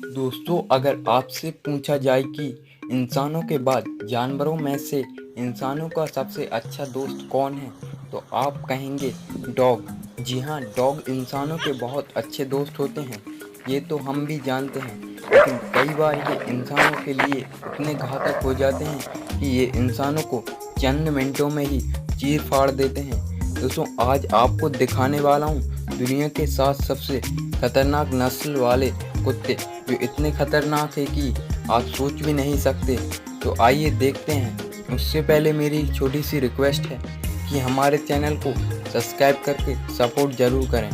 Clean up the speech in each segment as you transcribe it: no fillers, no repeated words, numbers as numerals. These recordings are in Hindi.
दोस्तों, अगर आपसे पूछा जाए कि इंसानों के बाद जानवरों में से इंसानों का सबसे अच्छा दोस्त कौन है, तो आप कहेंगे डॉग। जी हाँ, डॉग इंसानों के बहुत अच्छे दोस्त होते हैं। ये तो हम भी जानते हैं, लेकिन कई बार ये इंसानों के लिए इतने घातक हो जाते हैं कि ये इंसानों को चंद मिनटों में ही चीर फाड़ देते हैं। दोस्तों, आज आपको दिखाने वाला हूँ दुनिया के 7 सबसे खतरनाक नस्ल वाले कुत्ते, जो इतने खतरनाक है कि आप सोच भी नहीं सकते। तो आइए देखते हैं। उससे पहले मेरी छोटी सी रिक्वेस्ट है कि हमारे चैनल को सब्सक्राइब करके सपोर्ट ज़रूर करें।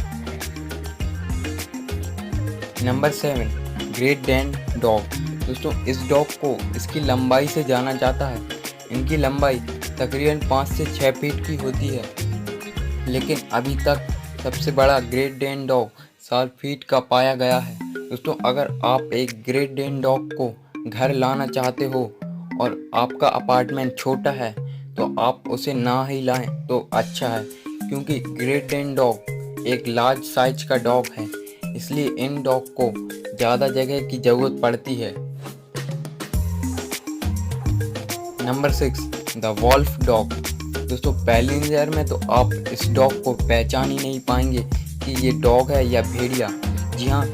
Number 7, great Dan dog. दोस्तों, इस डॉग को इसकी लंबाई से जाना जाता है। इनकी लंबाई तकरीबन 5 से 6 फीट की होती है, लेकिन अभी तक सबसे बड़ा ग्रेट डैन डॉग 7 फीट का पाया गया है। दोस्तों, अगर आप एक ग्रेट डैन डॉग को घर लाना चाहते हो और आपका अपार्टमेंट छोटा है, तो आप उसे ना ही लाएं तो अच्छा है, क्योंकि ग्रेट डैन डॉग एक लार्ज साइज का डॉग है, इसलिए इन डॉग को ज़्यादा जगह की ज़रूरत पड़ती है। Number 6, the wolf dog. दोस्तों, पहली नज़र में तो आप इस डॉग को पहचान ही नहीं पाएंगे कि ये डॉग है या भेड़िया। जी हाँ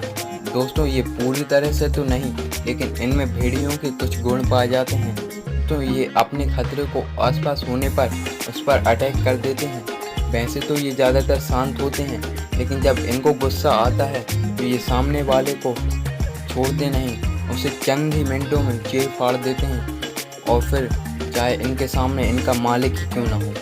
दोस्तों, ये पूरी तरह से तो नहीं, लेकिन इनमें भेड़ियों के कुछ गुण पाए जाते हैं। तो ये अपने खतरे को आसपास होने पर उस पर अटैक कर देते हैं। वैसे तो ये ज़्यादातर शांत होते हैं, लेकिन जब इनको गुस्सा आता है तो ये सामने वाले को छोड़ते नहीं, उसे चंद ही मिनटों में चीर फाड़ देते हैं, और फिर चाहे इनके सामने इनका मालिक ही क्यों ना हो।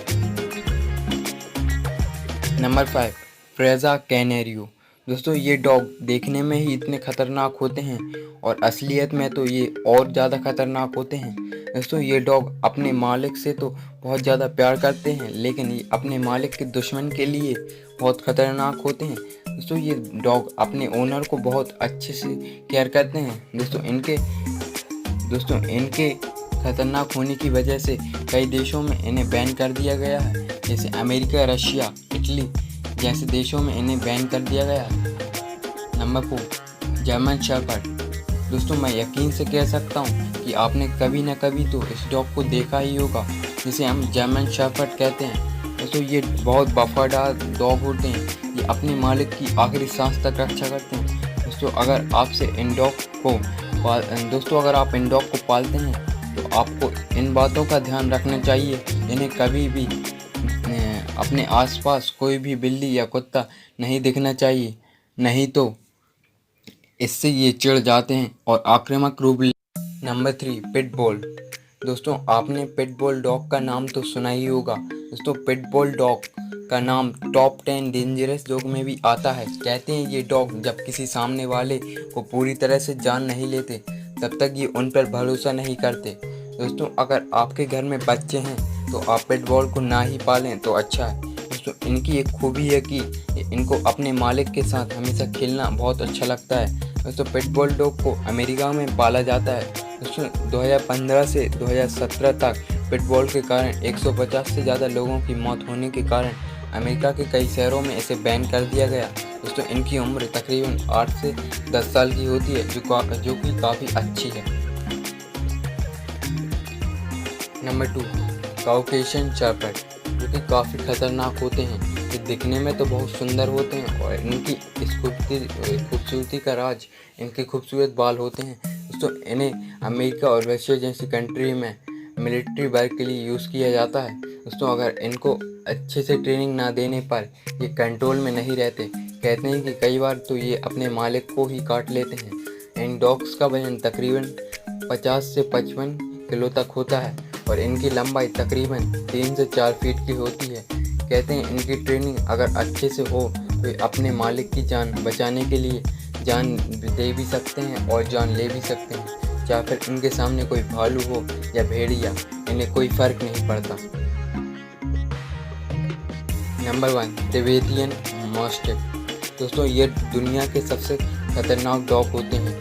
नंबर 5, फ्रेजा कैनेरियो। दोस्तों, ये डॉग देखने में ही इतने खतरनाक होते हैं और असलियत में तो ये और ज़्यादा खतरनाक होते हैं। दोस्तों, ये डॉग अपने मालिक से तो बहुत ज़्यादा प्यार करते हैं, लेकिन ये अपने मालिक के दुश्मन के लिए बहुत खतरनाक होते हैं। दोस्तों, ये डॉग अपने ओनर को बहुत अच्छे से केयर करते हैं। दोस्तों इनके खतरनाक होने की वजह से कई देशों में इन्हें बैन कर दिया गया है, जैसे अमेरिका, रशिया, इटली जैसे देशों में इन्हें बैन कर दिया गया है। Number 4, German shepherd. दोस्तों, मैं यकीन से कह सकता हूँ कि आपने कभी ना कभी तो इस डॉग को देखा ही होगा, जिसे हम जर्मन शेफर्ड कहते हैं। दोस्तों, ये बहुत वफादार डॉग होते हैं। ये अपने मालिक की आखिरी सांस तक रक्षा करते हैं। दोस्तों, अगर आप इन डॉग को पालते हैं तो आपको इन बातों का ध्यान रखना चाहिए। इन्हें कभी भी अपने आसपास कोई भी बिल्ली या कुत्ता नहीं दिखना चाहिए, नहीं तो इससे ये चिढ़ जाते हैं और आक्रामक रूप ले। Number 3, pitbull. दोस्तों, आपने पिटबुल डॉग का नाम तो सुना ही होगा। दोस्तों, पिटबुल डॉग का नाम टॉप 10 डेंजरस डॉग में भी आता है। कहते हैं ये डॉग जब किसी सामने वाले को पूरी तरह से जान नहीं लेते, तब तक ये उन पर भरोसा नहीं करते। दोस्तों, अगर आपके घर में बच्चे हैं तो आप पिटबुल को ना ही पालें तो अच्छा है। दोस्तों, इनकी एक खूबी है कि इनको अपने मालिक के साथ हमेशा खेलना बहुत अच्छा लगता है। दोस्तों, पिटबुल डॉग को अमेरिका में पाला जाता है। दोस्तों, 2015 से 2017 तक पिटबुल के कारण 150 से ज़्यादा लोगों की मौत होने के कारण अमेरिका के कई शहरों में इसे बैन कर दिया गया। दोस्तों, इनकी उम्र तकरीबन 8 से 10 साल की होती है, जो कि काफ़ी अच्छी है। नंबर 2, काउकेशियन शेफर्ड, जो कि काफ़ी खतरनाक होते हैं। ये दिखने में तो बहुत सुंदर होते हैं और इनकी इस खूबसूरती का राज इनके खूबसूरत बाल होते हैं। दोस्तों, इन्हें अमेरिका और रशिया जैसी कंट्री में मिलिट्री वर्क के लिए यूज़ किया जाता है। दोस्तों, अगर इनको अच्छे से ट्रेनिंग ना देने पर ये कंट्रोल में नहीं रहते। कहते हैं कि कई बार तो ये अपने मालिक को ही काट लेते हैं। इन डॉग्स का वजन तकरीबन 50 से 55 किलो तक होता है और इनकी लंबाई तकरीबन 3 से 4 फीट की होती है। कहते हैं इनकी ट्रेनिंग अगर अच्छे से हो तो अपने मालिक की जान बचाने के लिए जान दे भी सकते हैं और जान ले भी सकते हैं। चाहे फिर इनके सामने कोई भालू हो या भेड़िया, इन्हें कोई फ़र्क नहीं पड़ता। Number 1, Tibetan mastiff. दोस्तों, ये दुनिया के सबसे खतरनाक डॉग होते हैं।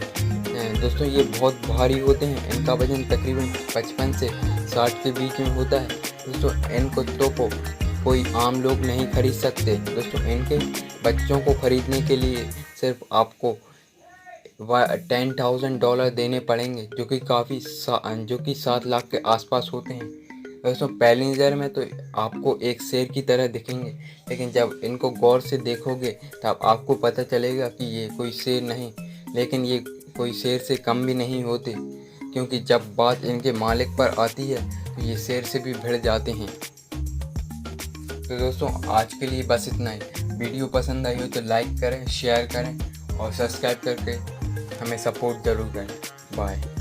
दोस्तों, ये बहुत भारी होते हैं। इनका वजन तकरीबन 55 से 60 के बीच में होता है। दोस्तों, इन कुत्तों को कोई आम लोग नहीं खरीद सकते। दोस्तों, इनके बच्चों को खरीदने के लिए सिर्फ आपको $10,000 देने पड़ेंगे, जो कि 7 लाख के आसपास होते हैं। दोस्तों, पहली नज़र में तो आपको एक शेर की तरह दिखेंगे, लेकिन जब इनको गौर से देखोगे तब आपको पता चलेगा कि ये कोई शेर नहीं, लेकिन ये कोई शेर से कम भी नहीं होते, क्योंकि जब बात इनके मालिक पर आती है तो ये शेर से भी भिड़ जाते हैं। तो दोस्तों, आज के लिए बस इतना ही। वीडियो पसंद आई हो तो लाइक करें, शेयर करें और सब्सक्राइब करके हमें सपोर्ट ज़रूर करें। बाय।